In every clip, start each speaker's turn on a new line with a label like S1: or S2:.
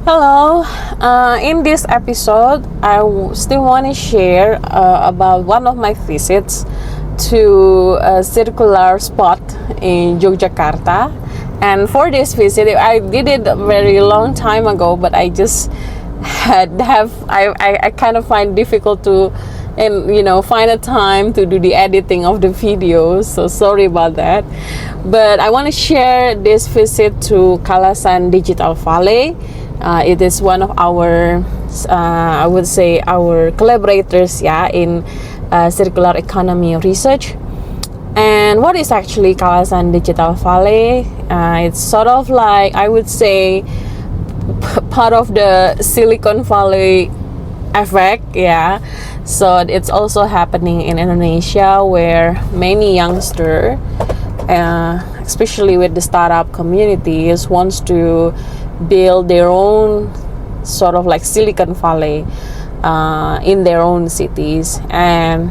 S1: Hello. In this episode, still want to share about one of my visits to a circular spot in Yogyakarta. And for this visit, I did it a very long time ago, but I just I kind of find difficult to find a time to do the editing of the videos, so sorry about that. But I want to share this visit to Kalasan Digital Valley. It is one of our I would say our collaborators in circular economy research. And what is actually Kalasan Digital Valley? It's sort of like, I would say, part of the Silicon Valley effect, so it's also happening in Indonesia, where many youngsters, especially with the startup communities, wants to build their own sort of like Silicon Valley in their own cities. And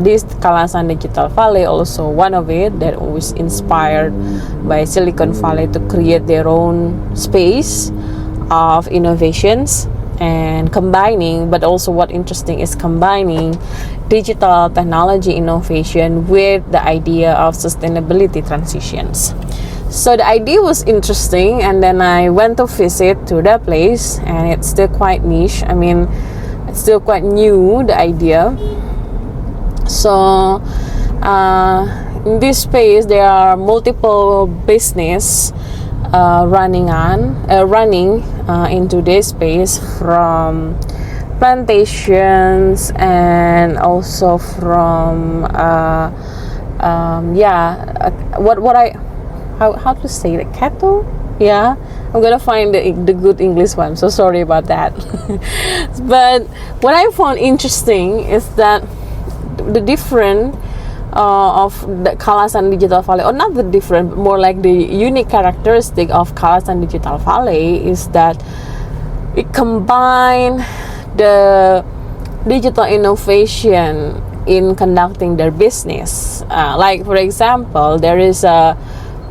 S1: this Kalasan Digital Valley also one of it that was inspired by Silicon Valley to create their own space of innovations and combining, but also what interesting is combining digital technology innovation with the idea of sustainability transitions. So the idea was interesting, and then I went to visit to that place, and it's still quite niche. I mean, it's still quite new, the idea. So in this space there are multiple business running into this space, from plantations and also from how to say the cattle. I'm gonna find the good English one, so sorry about that. But what I found interesting is that the different of the Kalasan Digital Valley, or not the different, but more like the unique characteristic of Kalasan Digital Valley is that it combines the digital innovation in conducting their business. Like for example, there is a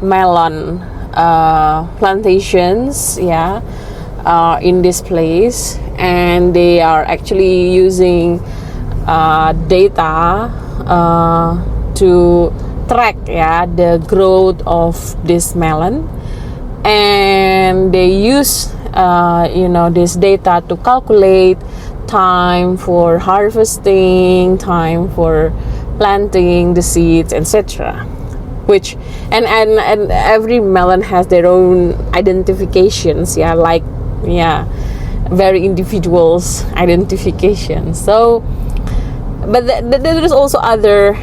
S1: melon plantations in this place, and they are actually using data to track the growth of this melon, and they use this data to calculate time for harvesting, time for planting the seeds, etc. Which and every melon has their own identifications, very individuals identification. So but there is also other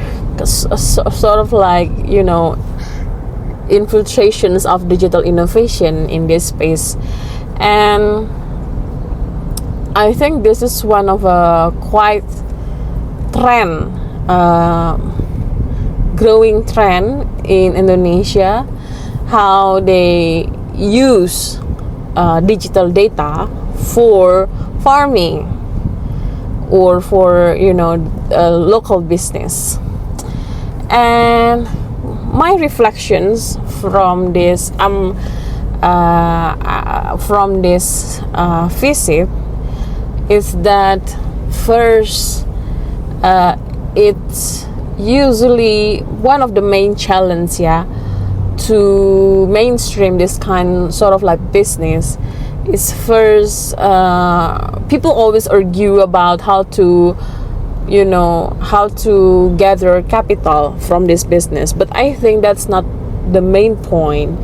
S1: sort of like infiltrations of digital innovation in this space. And I think this is one of a quite growing trend in Indonesia, how they use digital data for farming or for local business. And my reflections from this visit is that first, it's usually one of the main challenge to mainstream this kind sort of like business is first, people always argue about how to gather capital from this business, but I think that's not the main point.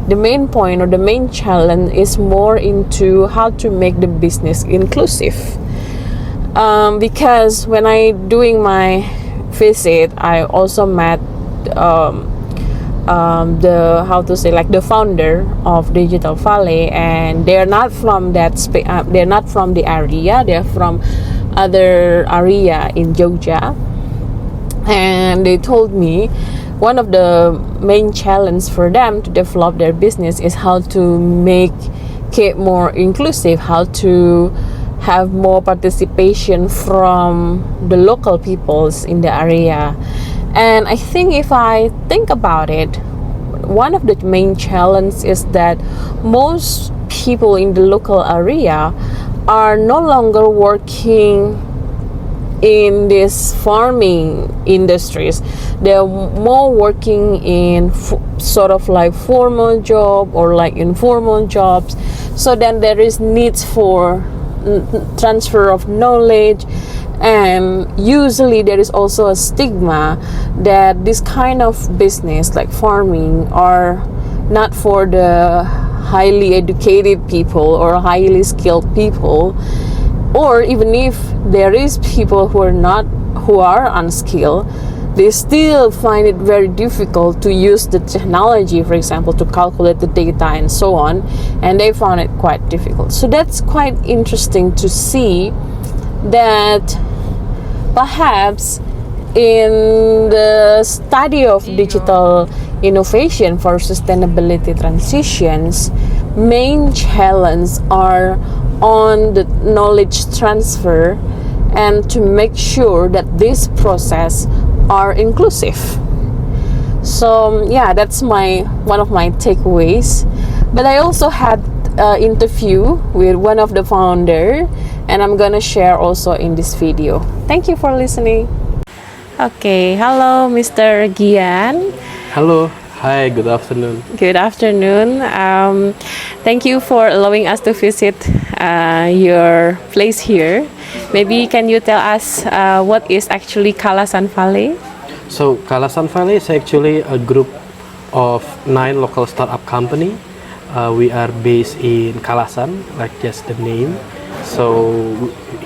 S1: The main point or the main challenge is more into how to make the business inclusive, because when I doing my visit, I also met the founder of Digital Valley, and they're not from they're not from the area, they're from other area in Jogja. And they told me one of the main challenge for them to develop their business is how to make it more inclusive, how to have more participation from the local peoples in the area. And I think if I think about it, one of the main challenges is that most people in the local area are no longer working in these farming industries. They're more working in sort of like formal job or like informal jobs. So then there is needs for transfer of knowledge, and usually there is also a stigma that this kind of business like farming are not for the highly educated people or highly skilled people, or even if there is people who are unskilled, they still find it very difficult to use the technology, for example, to calculate the data and so on, and they found it quite difficult. So that's quite interesting to see that perhaps in the study of digital innovation for sustainability transitions, main challenges are on the knowledge transfer and to make sure that this process are inclusive. So yeah, that's one of my takeaways. But I also had an interview with one of the founder, and I'm gonna share also in this video. Thank you for listening. Okay, hello Mr. Gian.
S2: Hello, hi, good afternoon.
S1: Good afternoon. Thank you for allowing us to visit your place here. Maybe can you tell us what is actually Kalasan Valley?
S2: So Kalasan Valley is actually a group of 9 local startup company. We are based in Kalasan, like just the name. So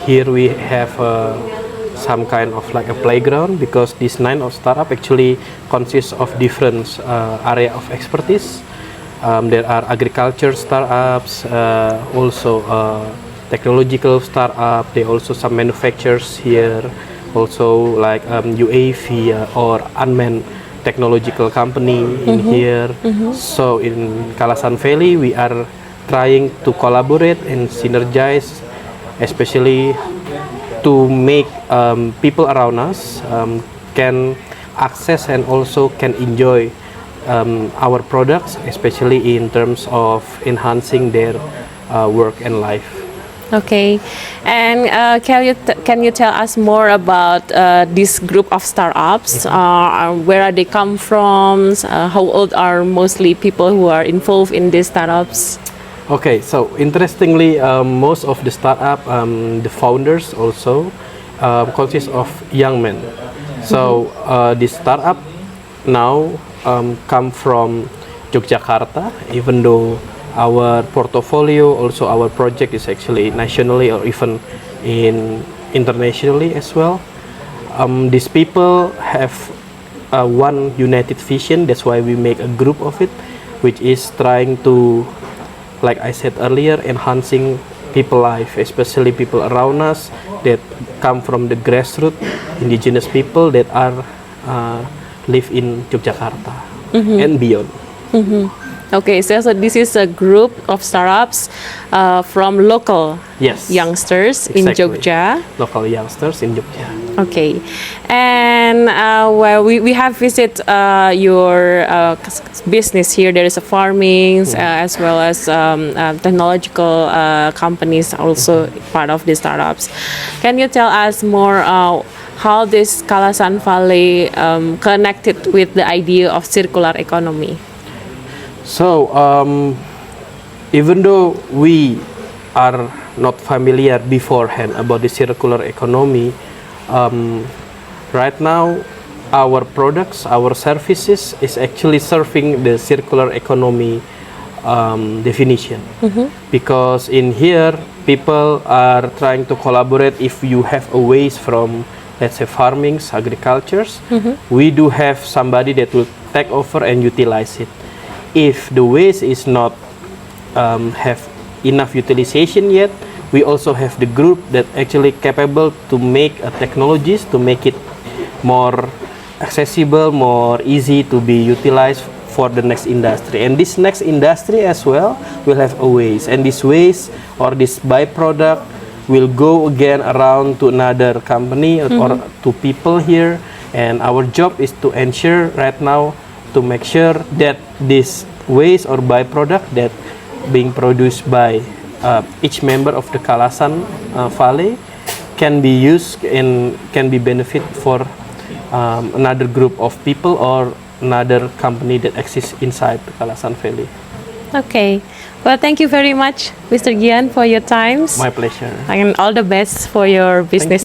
S2: here we have some kind of like a playground, because this 9 of startup actually consists of different area of expertise. There are agriculture startups, also technological startup. There are also some manufacturers here, also like UAV or unmanned technological company in here. So in Kalasan Valley, we are trying to collaborate and synergize, especially to make people around us can access and also can enjoy our products, especially in terms of enhancing their work and life.
S1: Okay, and can you tell us more about this group of startups? Where are they come from? How old are mostly people who are involved in these startups?
S2: Okay, so interestingly, most of the startup, the founders also consist of young men. So this startup now come from Yogyakarta, even though our portfolio, also our project is actually nationally or even internationally as well. These people have one united vision. That's why we make a group of it, which is trying to, like I said earlier, enhancing people life, especially people around us that come from the grassroots, indigenous people that are live in Yogyakarta and beyond.
S1: Okay, so this is a group of startups from local youngsters in Jogja.
S2: Local youngsters in Jogja.
S1: Okay, and well, we have visited your business here. There is a farming as well as technological companies also part of the startups. Can you tell us more how this Kalasan Valley connected with the idea of circular economy?
S2: So, even though we are not familiar beforehand about the circular economy, right now our products, our services is actually serving the circular economy definition. Because in here, people are trying to collaborate. If you have a waste from, let's say, farmings, agricultures, we do have somebody that will take over and utilize it. If the waste is not have enough utilization yet, we also have the group that actually capable to make technologies to make it more accessible, more easy to be utilized for the next industry. And this next industry as well will have a waste, and this waste or this byproduct will go again around to another company or to people here. And our job is to ensure right now to make sure that this waste or byproduct that being produced by each member of the Kalasan Valley can be used and can be benefit for another group of people or another company that exists inside the Kalasan Valley.
S1: Okay. Well, thank you very much, Mr. Gian, for your times.
S2: My pleasure.
S1: And all the best for your business.